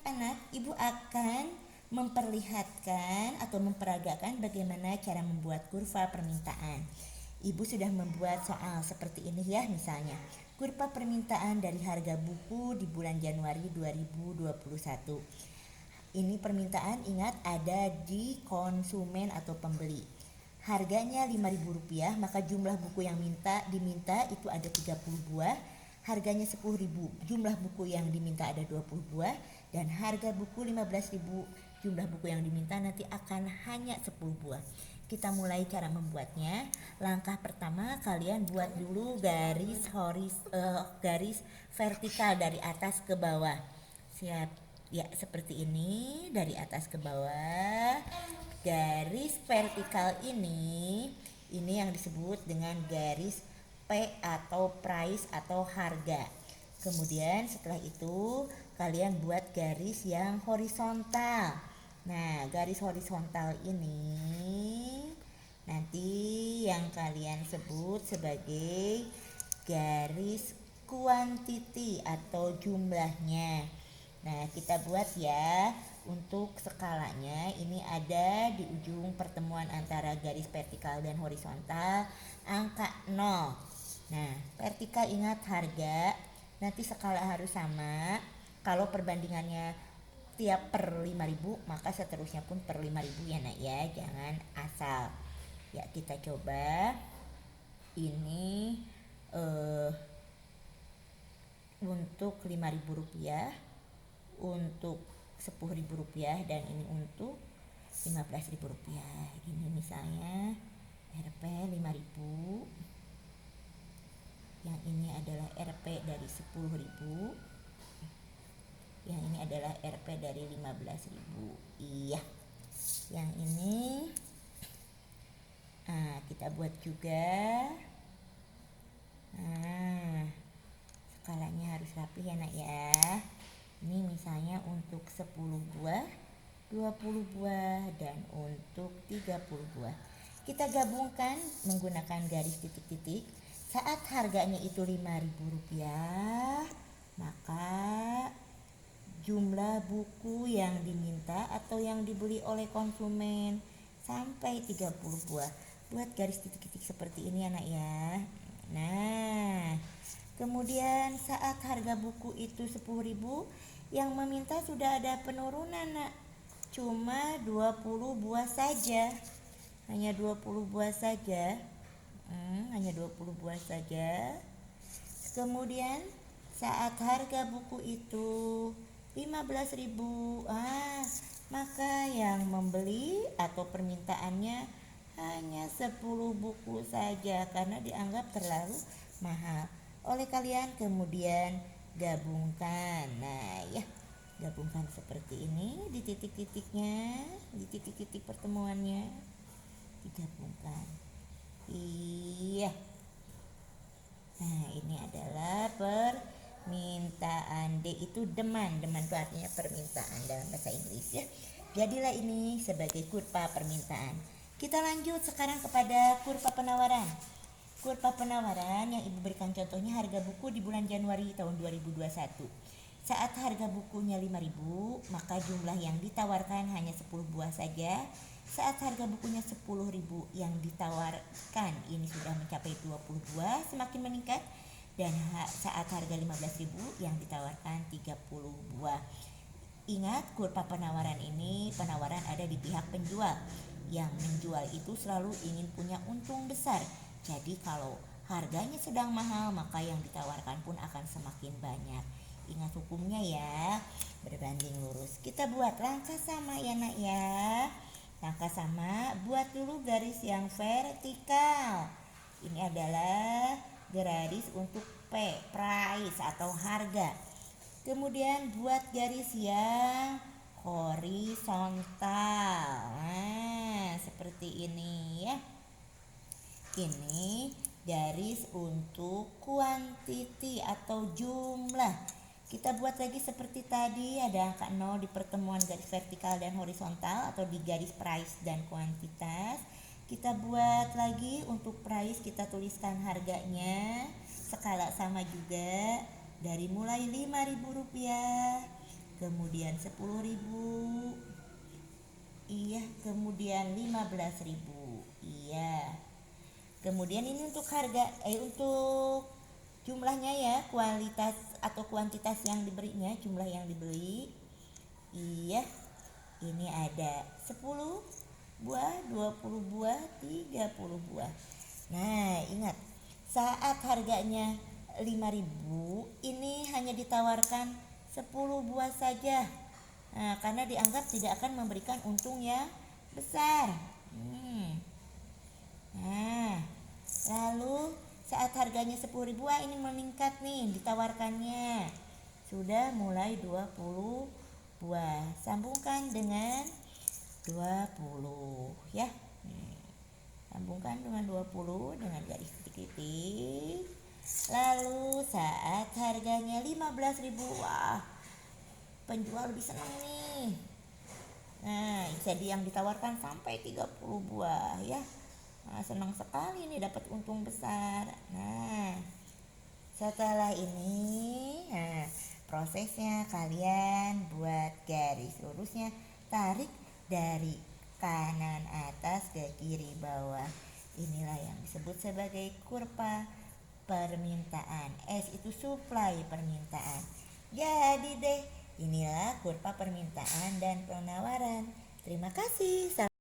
Anak-anak, Ibu akan memperlihatkan atau memperagakan bagaimana cara membuat kurva permintaan. Ibu sudah membuat soal seperti ini ya, misalnya kurva permintaan dari harga buku di bulan Januari 2021. Ini permintaan, ingat, ada di konsumen atau pembeli. Harganya Rp5.000, maka jumlah buku yang diminta itu ada 30 buah. Harganya Rp10.000, jumlah buku yang diminta ada 20 buah. Dan harga buku Rp15.000, jumlah buku yang diminta nanti akan hanya 10 buah. Kita mulai cara membuatnya. Langkah pertama, kalian buat dulu garis vertikal dari atas ke bawah. Siap? Ya, seperti ini, dari atas ke bawah. Garis vertikal ini yang disebut dengan garis P atau price atau harga. Kemudian setelah itu kalian buat garis yang horizontal. Nah, garis horizontal ini nanti yang kalian sebut sebagai garis kuantiti atau jumlahnya. Nah, kita buat ya. Untuk skalanya ini ada di ujung pertemuan antara garis vertikal dan horizontal angka 0. Nah, vertikal ingat harga, nanti skala harus sama. Kalau perbandingannya tiap per 5.000, maka seterusnya pun per 5.000 ya nak ya, jangan asal. Ya, kita coba. Ini untuk Rp5.000, untuk Rp10.000, dan ini untuk Rp15.000. Ini misalnya Rp 5.000. Yang ini adalah Rp dari Rp10.000. Yang ini adalah Rp dari Rp15.000. Iya. Yang ini kita buat juga. Skalanya harus rapi ya nak ya. Ini misalnya untuk 10 buah, 20 buah, dan untuk 30 buah. Kita gabungkan menggunakan garis titik-titik. Saat harganya itu Rp5.000, maka jumlah buku yang diminta atau yang dibeli oleh konsumen sampai 30 buah. Buat garis titik-titik seperti ini anak ya. Nah, kemudian saat harga buku itu Rp10.000, yang meminta sudah ada penurunan nak, cuma 20 buah saja, hanya 20 buah saja. Hanya 20 buah saja. Kemudian saat harga buku itu Rp15.000, maka yang membeli atau permintaannya hanya 10 buku saja karena dianggap terlalu mahal oleh kalian. Kemudian gabungkan. Nah ya, gabungkan seperti ini di titik-titiknya, di titik-titik pertemuannya digabungkan. Iya. Nah, ini adalah permintaan. D itu demand itu artinya permintaan dalam bahasa Inggris ya. Jadilah ini sebagai kurva permintaan. Kita lanjut sekarang kepada kurva penawaran. Kurva penawaran yang Ibu berikan contohnya harga buku di bulan Januari tahun 2021. Saat harga bukunya Rp5.000, maka jumlah yang ditawarkan hanya 10 buah saja. Saat harga bukunya Rp10.000, yang ditawarkan ini sudah mencapai 20 buah, semakin meningkat. Dan saat harga Rp15.000, yang ditawarkan 30 buah. Ingat, kurva penawaran ini, penawaran ada di pihak penjual. Yang menjual itu selalu ingin punya untung besar. Jadi kalau harganya sedang mahal, maka yang ditawarkan pun akan semakin banyak. Ingat hukumnya ya, berbanding lurus. Kita buat langkah sama ya nak ya. Langkah sama, buat dulu garis yang vertikal. Ini adalah garis untuk P, price atau harga. Kemudian buat garis yang horizontal. Nah, seperti ini ya. Ini garis untuk kuantiti atau jumlah. Kita buat lagi seperti tadi, ada angka 0 di pertemuan garis vertikal dan horizontal atau di garis price dan kuantitas. Kita buat lagi untuk price, kita tuliskan harganya, skala sama juga, dari mulai Rp5.000. kemudian 10.000, iya, kemudian 15.000, iya. Kemudian ini untuk untuk jumlahnya ya, kualitas atau kuantitas yang diberinya, jumlah yang dibeli. Iya, ini ada 10 buah, 20 buah, 30 buah. Nah, ingat, saat harganya 5.000, ini hanya ditawarkan 10 buah saja. Nah, karena dianggap tidak akan memberikan untung yang besar. Nah, lalu saat harganya 10.000 ini meningkat nih ditawarkannya. Sudah mulai 20 buah. Sambungkan dengan 20 ya. Sambungkan dengan 20 dengan garis titik-titik. Lalu saat harganya 15.000, wah, penjual lebih senang nih. Nah, jadi yang ditawarkan sampai 30 buah ya. Nah, senang sekali nih dapat untung besar. Nah, setelah ini, prosesnya kalian buat garis lurusnya, tarik dari kanan atas ke kiri bawah. Inilah yang disebut sebagai kurva permintaan. S itu supply permintaan. Jadi deh, inilah kurva permintaan dan penawaran. Terima kasih.